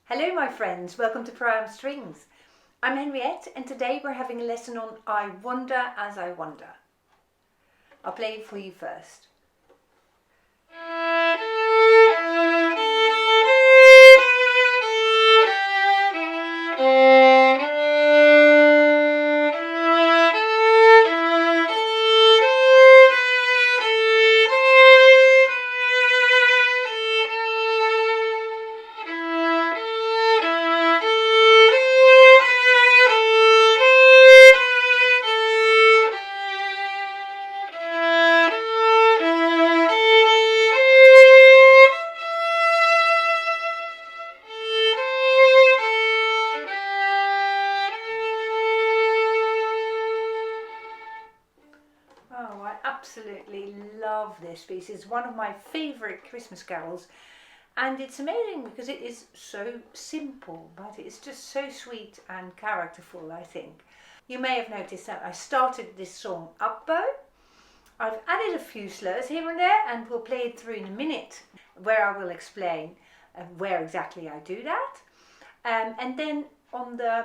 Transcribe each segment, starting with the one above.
Hello my friends, welcome to Program Strings. I'm Henriette and today we're having a lesson on I Wonder As I Wonder. I'll play it for you first. Oh, I absolutely love this piece. It's one of my favourite Christmas carols, and it's amazing because it is so simple, but it's just so sweet and characterful, I think. You may have noticed that I started this song up bow. I've added a few slurs here and there, and we'll play it through in a minute, where I will explain where exactly I do that. And then on the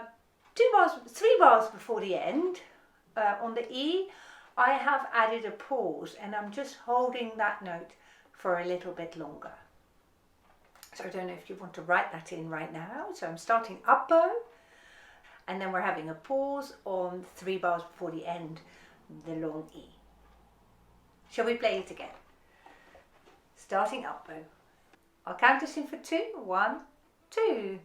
3 bars before the end, on the E, I have added a pause and I'm just holding that note for a little bit longer. So I don't know if you want to write that in right now. So I'm starting up bow and then we're having a pause on 3 bars before the end, the long E. Shall we play it again? Starting up bow. I'll count us in for 2. 1, 2.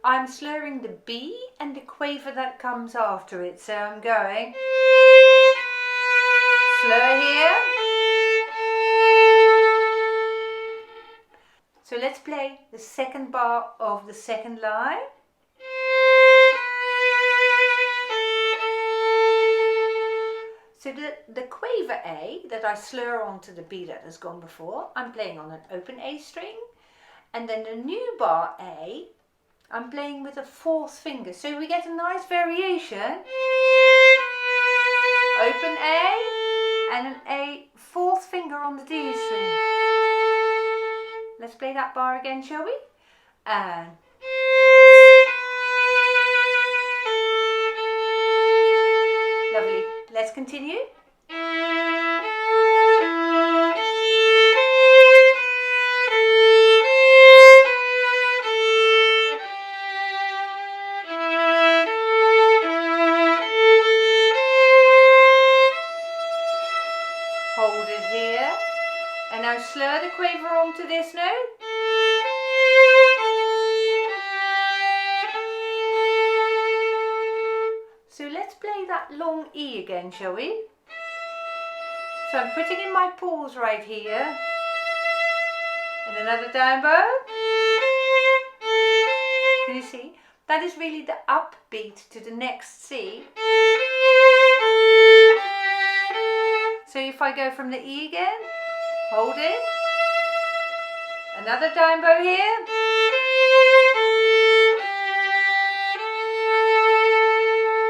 I'm slurring the B and the quaver that comes after it. So I'm going slur here. So let's play the second bar of the second line. So the quaver A that I slur onto the B that has gone before, I'm playing on an open A string. And then the new bar A, I'm playing with a 4th finger, so we get a nice variation. Open A and an A 4th finger on the D string. Let's play that bar again, shall we? And lovely. Let's continue. Hold it here, and now slur the quaver onto this note. So let's play that long E again, shall we? So I'm putting in my pause right here, and another down bow. Can you see? That is really the upbeat to the next C. So if I go from the E again, hold it, another down bow here,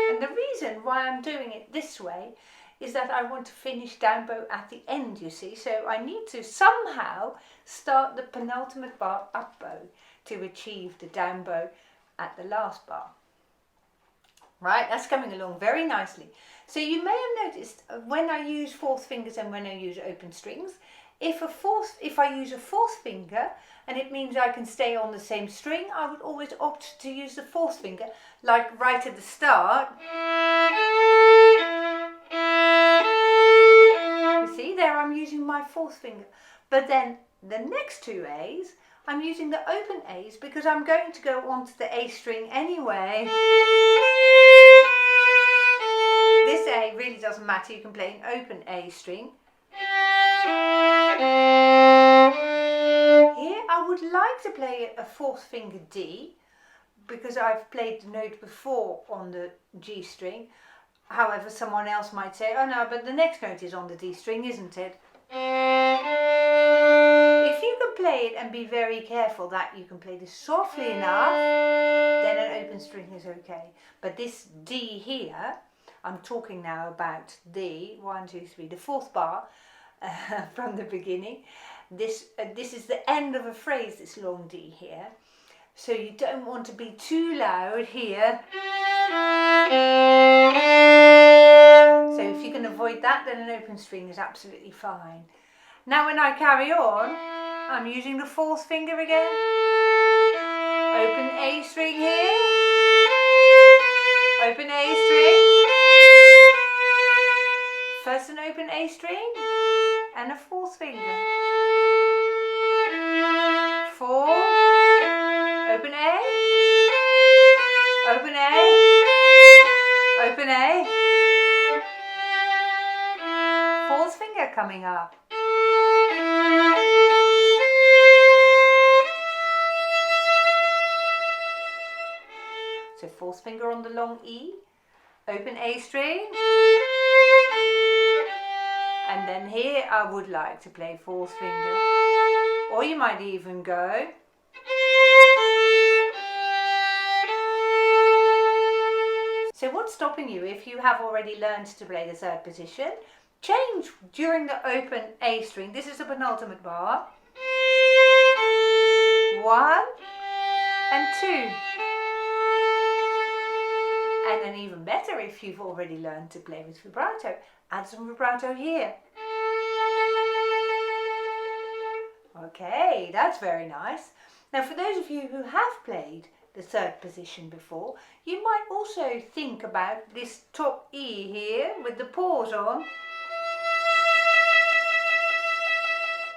and the reason why I'm doing it this way is that I want to finish down bow at the end, you see, so I need to somehow start the penultimate bar up bow to achieve the down bow at the last bar. Right, that's coming along very nicely. So you may have noticed when I use 4th fingers and when I use open strings, if I use a 4th finger and it means I can stay on the same string, I would always opt to use the 4th finger, like right at the start. You see, there I'm using my 4th finger. But then the next 2 A's, I'm using the open A's because I'm going to go onto the A string anyway. This A really doesn't matter, you can play an open A string. Here I would like to play a 4th finger D because I've played the note before on the G string. However, someone else might say, oh no, but the next note is on the D string, isn't it? If you can play it and be very careful that you can play this softly enough, then an open string is okay. But this D here, I'm talking now about D, 1, 2, 3, the fourth bar from the beginning. This is the end of a phrase, this long D here. So you don't want to be too loud here. So if you can avoid that, then an open string is absolutely fine. Now when I carry on, I'm using the fourth finger again. Open A string here. Open A string. First an open A string and a fourth finger. 4. Open A. Open A. Open A. Fourth finger coming up. So fourth finger on the long E, open A string, and then here I would like to play fourth finger, or you might even go so what's stopping you if you have already learned to play the third position? Change during the open A string. This is the penultimate bar. 1 and 2. And then even better if you've already learned to play with vibrato. Add some vibrato here. Okay, that's very nice. Now for those of you who have played the third position before, you might also think about this top E here with the pause on,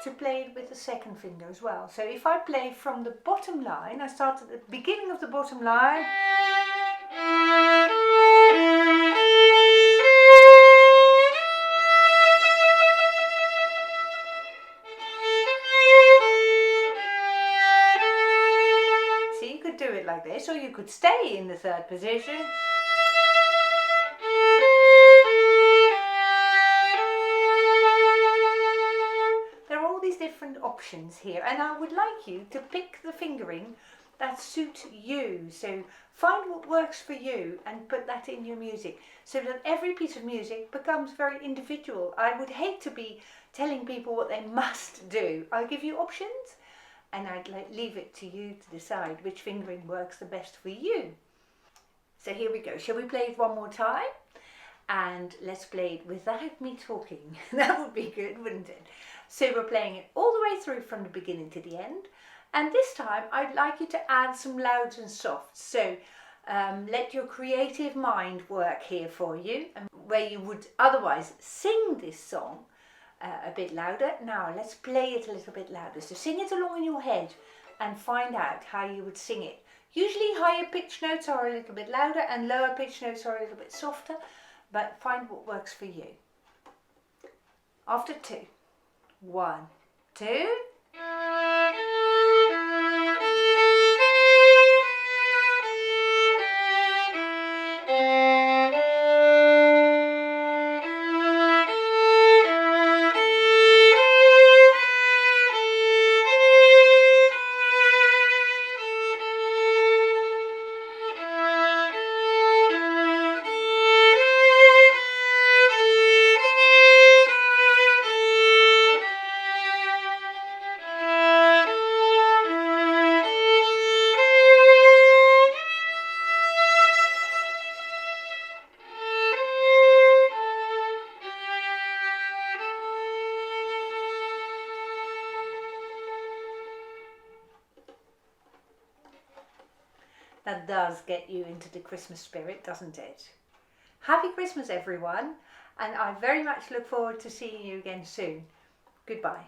to play it with the second finger as well. So if I play from the bottom line, I start at the beginning of the bottom line. So you could do it like this, or you could stay in the third position. Different options here, and I would like you to pick the fingering that suits you. So find what works for you and put that in your music, so that every piece of music becomes very individual. I would hate to be telling people what they must do. I'll give you options and I'd leave it to you to decide which fingering works the best for you. So here we go. Shall we play it one more time? And let's play it without me talking. That would be good, wouldn't it? So we're playing it all the way through from the beginning to the end. And this time I'd like you to add some louds and softs. So let your creative mind work here for you. And where you would otherwise sing this song a bit louder, now let's play it a little bit louder. So sing it along in your head and find out how you would sing it. Usually higher pitch notes are a little bit louder and lower pitch notes are a little bit softer. But find what works for you. After 2. 1, 2. That does get you into the Christmas spirit, doesn't it? Happy Christmas, everyone, and I very much look forward to seeing you again soon. Goodbye.